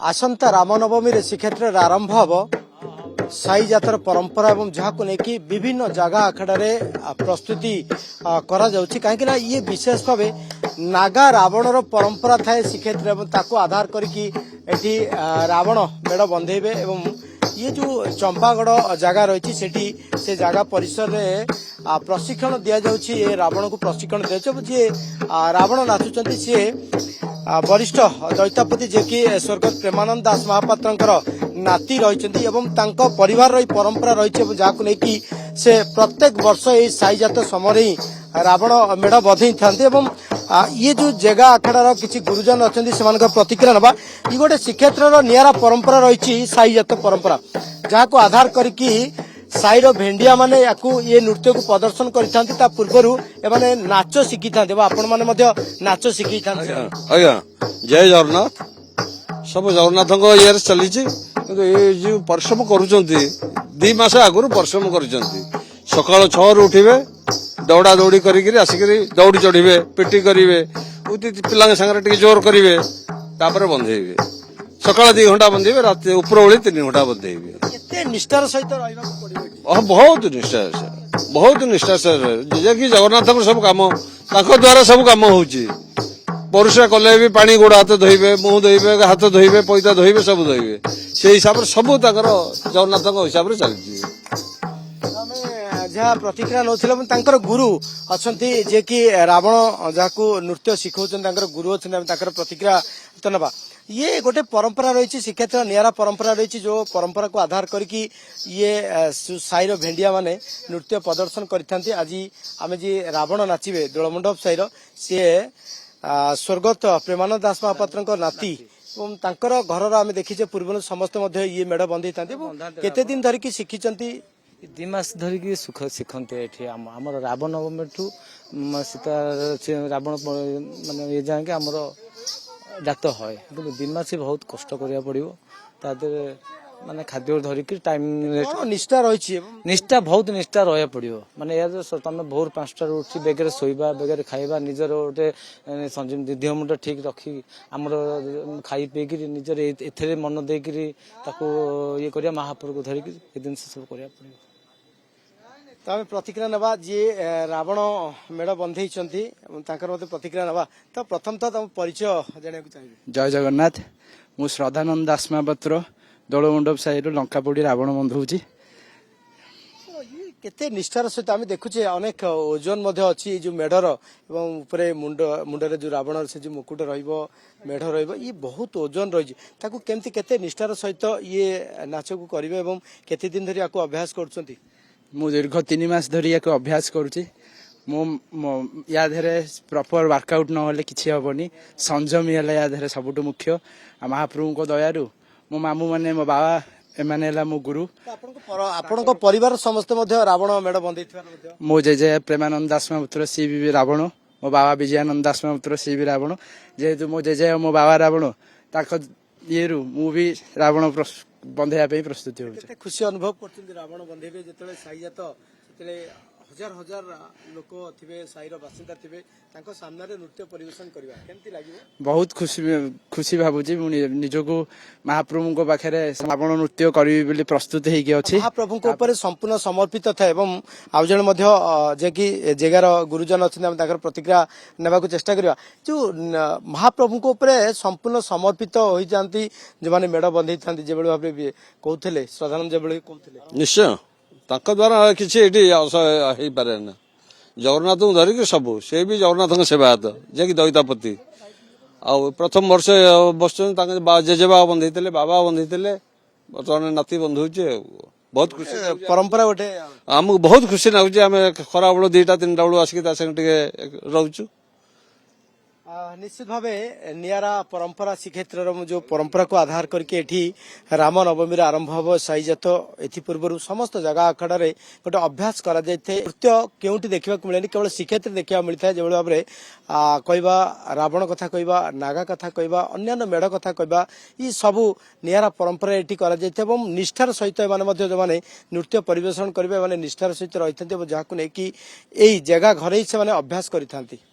आसंता रामनवमी श्रीक्षेत्र आरंभ हम साई जातर परंपरा और जहाँ को लेकिन विभिन्न जगह आखड़ा प्रस्तुति कहीं ये विशेष भाव नागा रावणर परंपरा थाए श्रीक्षेत्र आधार करके रावण मेढ़ बंधेबे एवं ये जो चंपागढ़ जगह रही से जगह परिसर में प्रशिक्षण दि जाऊँगी रावण को प्रशिक्षण दिया जी रावण नाचुंट सी वरिष्ठ दैतापति जे कि स्वर्गत प्रेमानंद दास महापात्र नाती रही परिवार रही परंपरा रही जहाँ को लेकिन से प्रत्येक वर्ष ये साईजात समय ही रावण मेढ़ बधई था ये जो जगह आखड़ार किसी गुरुजन अच्छा से प्रतिक्रिया ना ये गोटे श्रीक्षेत्र निरा परंपरा रही साईजात परंपरा जहाँ को आधार करके साईर भेंडिया माने ये नृत्य को प्रदर्शन करता पूर्वर एमाने नाच शिखी था आपण मैंने नाच शिखी था। आज्ञा जय जगन्नाथ सब जगन्नाथ ये चली जो परिश्रम कर मास आगु परिश्रम कर सकाल 6 रु उठे दौड़ा दौड़ी आसिक दौड़ी चढ़े पिटी करेंगे पिला सागर जोर करेंगे बंधेबे सकाल 2 घंटा बंधेबे रात उपरओली 3 घंटा बंधेबे निष्ठार सहित बहुत निष्ठा से कि जगन्नाथ सब कम द्वारा सब कम हो परिश्रा कले भी पानी गोड़ हाथ धोइबे मुह धोइबे हाथ धोइबे पैता धोइबे सब धोइबे से हिसाब से सब जगन्नाथ हिसाब से चलती जहाँ प्रतिक्रिया नौर गुरु अच्छा जे कि रावण जहाँ नृत्य शिखा गुरु अच्छा प्रतिक्रिया तो ना ये गोटे परंपरा रही श्रीक्षेत्र निरा परंपरा रही जो परंपरा को आधार करके ये साईर भेंडिया माने नृत्य प्रदर्शन करते आज आम जी रावण नाचे दोलमंडप साईर सी स्वर्गत प्रेमानंद दास महापात्र नाती घर आम देखीचे पूर्व समस्त ये मेढ़ बंधई था केते दिन धरिकी शिखिंट 2 मास धरिकी सुख शिखते आम रावण नवमी ठू सीता रावण मान ये जाए आमर जात है 2 मास बहुत कष्ट करा पड़ो माने खाद्य धरिकी टाइम निष्ठा रही निष्ठा बहुत निष्ठा रहा पड़ो माने तुम भोर 5 उठी बेगर शोवा बेगर खाइबा निजर गोटे देह मुंड ठीक रखी आमर खाई पीक निजर एथे मन देकर ये करिया महापुर को धरिकी जिन सब करा पड़ो तमें प्रतिक्रिया नवा जी रावण मेढ़ बंधई मत प्रतिक्रिया नवा तो प्रथम तो तुम परिचय जाना चाहिए। जय जगन्नाथ मु श्रद्धानंद दास महापात्र दोलमंडप साई लंकापोड़ी रावण बंधुची केते निष्ठार सहित आम देखुचे अनेक ओजन अच्छी जो मेढ़र उपरे मुंडरे जो रावण से जो मुकुट मेढ़ ये बहुत ओजन रही केमती केते निष्ठार सहित ये नाच को करेंगे केते दिन धरी आपको अभ्यास कर मु दीर्घ 3 मास धरी या अभ्यास करुच्ची या प्रॉपर वर्कआउट नहले किसी हेनी संयम या सबुठ मुख्य महाप्रभु को दयारू मो मामू माने मो बाबा एमाने मो गुरु आपण परिवार समस्त रावण मेढ़ बंधई मो जेजे प्रेमानंद दास महापुत्र सी भी रावण मो बाबा विजयानंद दास महापुत्र सी भी रावण जेहेतु मो जेजे मो बाबा रावण ये मु भी रावण बंधेया प्रस्तुति हो खुशी अनुभव कर रावण बंधेबे जो साईजात हजार हजार लोक थे साईर बासिंदा थे सामने नृत्य परिवेशन करवा केमती लागिबो बहुत खुशी भावुची निजको महाप्रभु को पाखे रावण नृत्य करी प्रस्तुत होगी महाप्रभु को ऊपर संपूर्ण समर्पित था एवं आउ जन जे कि जगार गुरुजन अच्छा प्रतिक्रिया नेबा चेष्टा करवा जो महाप्रभु को ऊपर संपूर्ण समर्पित हो जाती जो मैंने मेढ़ बंधई था जो भाव कहते श्रद्धानंद जो कहते निश्चय द्वारा किसी पारे ना जगन्नाथ को धरिकी सब से भी जगन्नाथ सेवायत जे कि दैतापति आ प्रथम वर्ष बस जेजेबा बंधई बाबा बंधई बर्तमान नाती बंधुचे बहुत खुशी परंपरा गोटे आमको बहुत खुशी लगुच आम खरा बेलू 2टा 3टा बेलू आसिक रोचु निश्चित भाव निरा परंपरा श्रीक्षेत्र जो परंपरा को आधार करके एठी राम नवमी आरंभ हम साई जात एपूर्व समस्त जगह अखड़ा गोटे अभ्यास कर नृत्य केउठी देखा मिले केवल श्रीक्षेत्र देखा मिलता है जो भाव में कहवा रावण कथा कहवा नागा कथा कहवा अन्य मेढ़ कथा कहवा ये सबू निरा परंपरा एठी कर निष्ठार सहित जो मैंने नृत्य परिवेषण करेंगे निष्ठार सहित रही जहाँ को लेकिन यही जगह घर से अभ्यास करते।